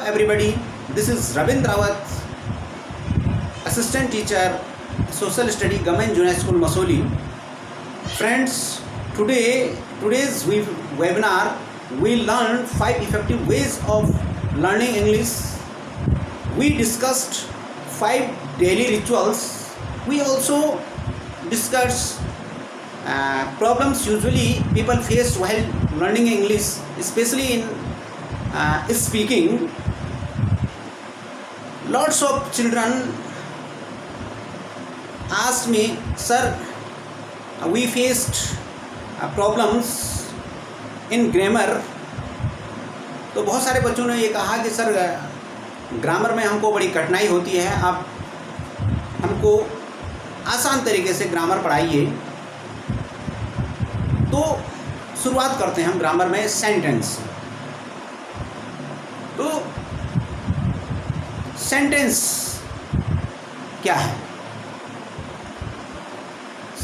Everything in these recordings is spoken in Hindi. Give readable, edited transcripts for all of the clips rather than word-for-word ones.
everybody. This is Ravindra Rawat, Assistant Teacher, Social Study, Government Junior School, Masoli. Friends, today's webinar, we learn 5 effective ways of learning English. We discussed 5 daily rituals. We also discussed problems usually people face while learning English, especially in speaking. Lots of children asked me, sir, we faced problems in grammar. तो बहुत सारे बच्चों ने ये कहा कि सर ग्रामर में हमको बड़ी कठिनाई होती है, आप हमको आसान तरीके से ग्रामर पढ़ाइए। तो शुरुआत करते हैं हम ग्रामर में सेंटेंस। तो सेंटेंस क्या है?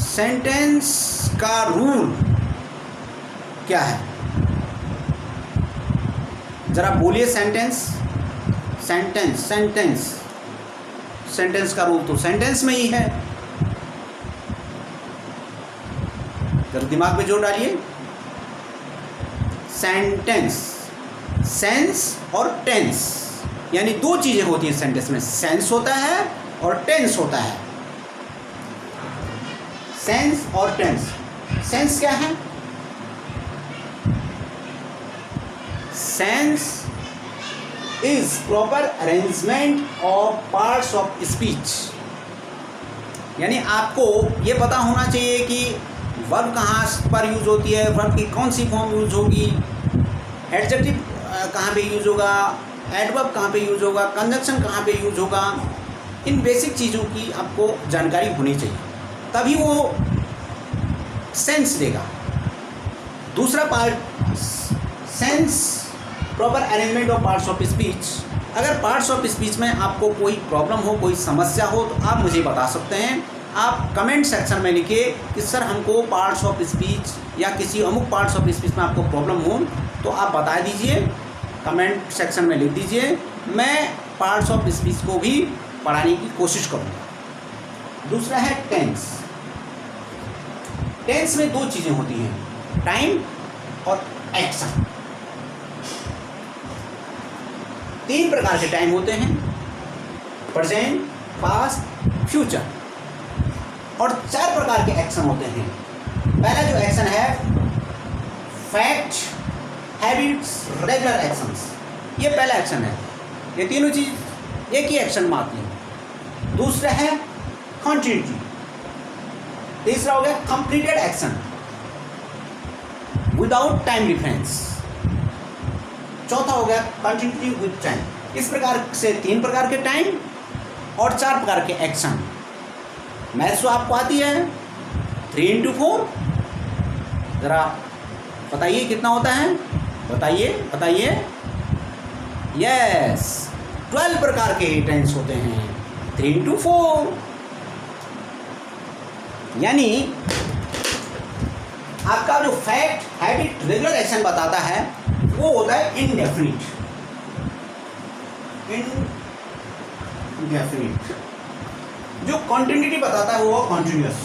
सेंटेंस का रूल क्या है? जरा बोलिए सेंटेंस का रूल तो सेंटेंस में ही है। जरा दिमाग में जोर डालिए। सेंटेंस, सेंस और टेंस, यानी 2 चीजें होती हैं सेंटेंस में, सेंस होता है और टेंस होता है। सेंस और टेंस। सेंस क्या है? Sense is proper arrangement of parts of speech, यानी आपको ये पता होना चाहिए कि वर्ब कहाँ पर यूज होती है, वर्ब की कौन सी फॉर्म यूज होगी, एडजेक्टिव कहाँ पे यूज होगा, एडवर्ब कहाँ पे यूज होगा, कंजंक्शन कहाँ पे यूज होगा। इन बेसिक चीज़ों की आपको जानकारी होनी चाहिए, तभी वो सेंस देगा। दूसरा part, sense proper arrangement of parts of speech. अगर पार्ट्स ऑफ स्पीच में आपको कोई प्रॉब्लम हो, कोई समस्या हो, तो आप मुझे बता सकते हैं। आप कमेंट सेक्शन में लिखिए कि सर हमको पार्ट्स ऑफ स्पीच या किसी अमुक पार्ट्स ऑफ स्पीच में आपको प्रॉब्लम हो तो आप बता दीजिए, कमेंट सेक्शन में लिख दीजिए। मैं पार्ट्स ऑफ स्पीच को भी पढ़ाने की कोशिश करूँगा। दूसरा है टेंस। टेंस में 2 चीज़ें होती हैं, टाइम और एक्शन। 3 प्रकार के टाइम होते हैं, प्रेजेंट, पास्ट, फ्यूचर, और 4 प्रकार के एक्शन होते हैं। पहला जो एक्शन है, फैक्ट, हैबिट्स, रेगुलर एक्शंस, ये पहला एक्शन है। ये तीनों चीज एक ही एक्शन में आती है। दूसरा है कॉन्टिन्यूटी। तीसरा हो गया completed action without time difference. चौथा हो गया कंटिन्यूटी विद टाइम। इस प्रकार से 3 प्रकार के टाइम और 4 प्रकार के एक्शन। मैथ्स तो आपको आती है, 3 into 4, ज़रा बताइए कितना होता है, बताइए। यस, 12 प्रकार के टेंस होते हैं, 3 into 4। यानी आपका जो फैक्ट, हैबिट, रेगुलर एक्शन बताता है वो होता है इनडेफिनिट। जो कॉन्टिन्यूटी बताता है वो कॉन्टिन्यूअस।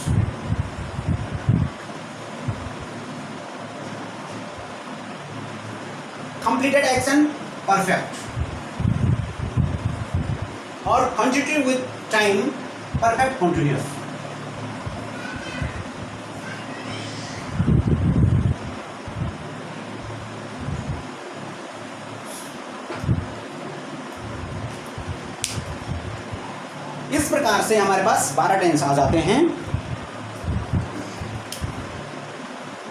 कंप्लीटेड एक्शन परफेक्ट, और continuity with time perfect continuous. इस प्रकार से हमारे पास 12 टेंस आ जाते हैं।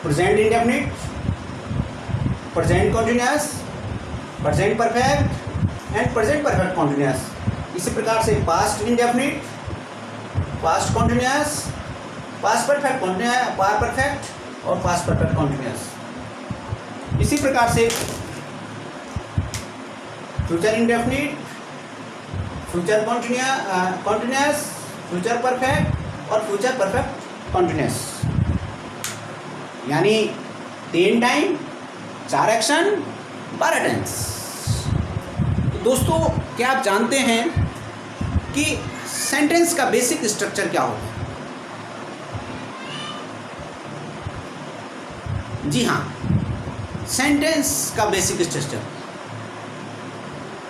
Present indefinite, present continuous, present perfect and present perfect continuous. इसी प्रकार से past indefinite, past continuous, past perfect continuous, past perfect और पास्ट परफेक्ट कॉन्टिन्यूअस। इसी प्रकार से future indefinite, future continuous, future perfect और फ्यूचर परफेक्ट कॉन्टिन्यूअस। यानी 3 टाइम, 4 एक्शन, 12 टेंस। दोस्तों, क्या आप जानते हैं कि सेंटेंस का बेसिक स्ट्रक्चर क्या होता है? जी हाँ, सेंटेंस का बेसिक स्ट्रक्चर,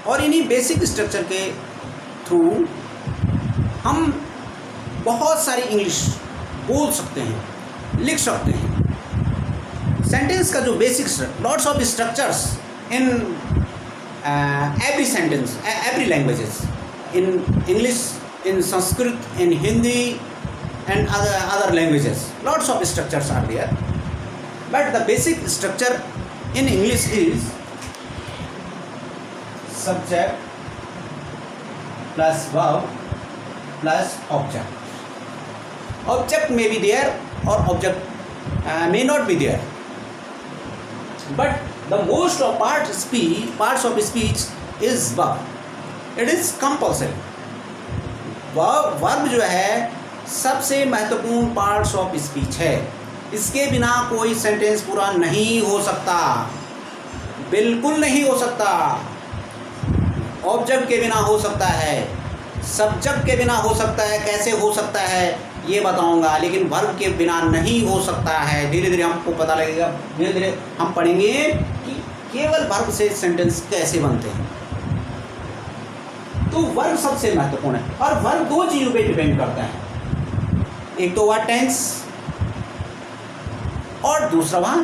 और इन्हीं बेसिक स्ट्रक्चर के थ्रू हम बहुत सारी इंग्लिश बोल सकते हैं, लिख सकते हैं। सेंटेंस का जो basic lots of structures in every sentence, every languages, in English, in Sanskrit, in Hindi and other languages, lots of structures are there, but the basic structure in English is subject plus verb plus object. Object may be there or object may not be there, but the most of parts of speech is verb. It is compulsory. Verb जो है सबसे महत्वपूर्ण पार्ट्स ऑफ स्पीच है। इसके बिना कोई सेंटेंस पूरा नहीं हो सकता, बिल्कुल नहीं हो सकता। ऑब्जेक्ट के बिना हो सकता है, सब्जेक्ट के बिना हो सकता है। कैसे हो सकता है ये बताऊंगा, लेकिन वर्ब के बिना नहीं हो सकता है। धीरे धीरे हमको पता लगेगा, धीरे धीरे हम पढ़ेंगे कि केवल वर्ब से सेंटेंस कैसे बनते हैं। तो वर्ब सबसे महत्वपूर्ण है, और वर्ब दो चीज़ों पे डिपेंड करता है। एक तो हुआ टेंस और दूसरा हुआ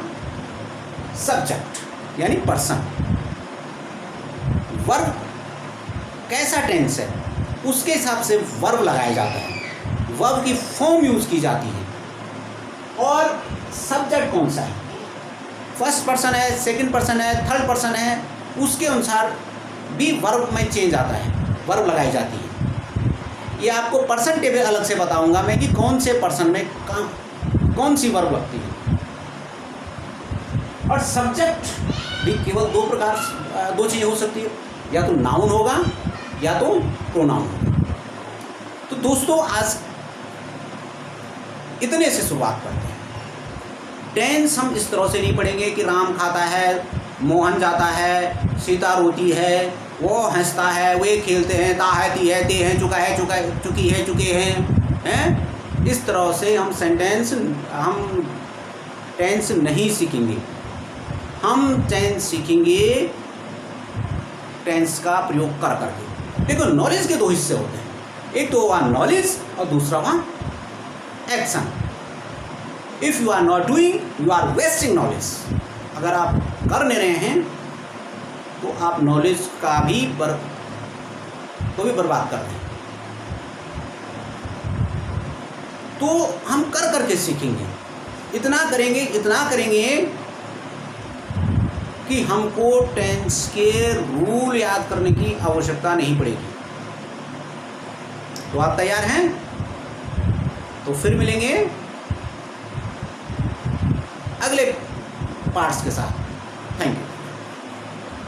सब्जेक्ट यानी पर्सन। वर्ब कैसा टेंस है उसके हिसाब से वर्ब लगाया जाता है, वर्ब की फॉर्म यूज की जाती है। और सब्जेक्ट कौन सा है, फर्स्ट पर्सन है, सेकंड पर्सन है, थर्ड पर्सन है, उसके अनुसार भी वर्ब में चेंज आता है, वर्ब लगाई जाती है। ये आपको पर्सन टेबल अलग से बताऊंगा मैं कि कौन से पर्सन में कौन सी वर्ब लगती है। और सब्जेक्ट भी केवल दो चीज़ें हो सकती है, या तो नाउन होगा या तो प्रोनाउन होगा। तो दोस्तों, आज इतने से शुरुआत करते हैं। टेंस हम इस तरह से नहीं पढ़ेंगे कि राम खाता है, मोहन जाता है, सीता रोती है, वो हंसता है, वे खेलते हैं, ता है, ती है, ते हैं, चुका है, चुकी है, चुके हैं। इस तरह से हम टेंस नहीं सीखेंगे। हम टेंस सीखेंगे टेंस का प्रयोग कर करके। देखो, नॉलेज के दो हिस्से होते हैं, एक तो हुआ नॉलेज और दूसरा हुआ action. If you are not doing, you are wasting knowledge. अगर आप कर नहीं रहे हैं तो आप नॉलेज का भी बर्बाद कर रहे हैं। तो हम कर करके सीखेंगे, इतना करेंगे कि हमको टेंस के रूल याद करने की आवश्यकता नहीं पड़ेगी। तो आप तैयार हैं? तो फिर मिलेंगे अगले पार्ट्स के साथ। Thank you.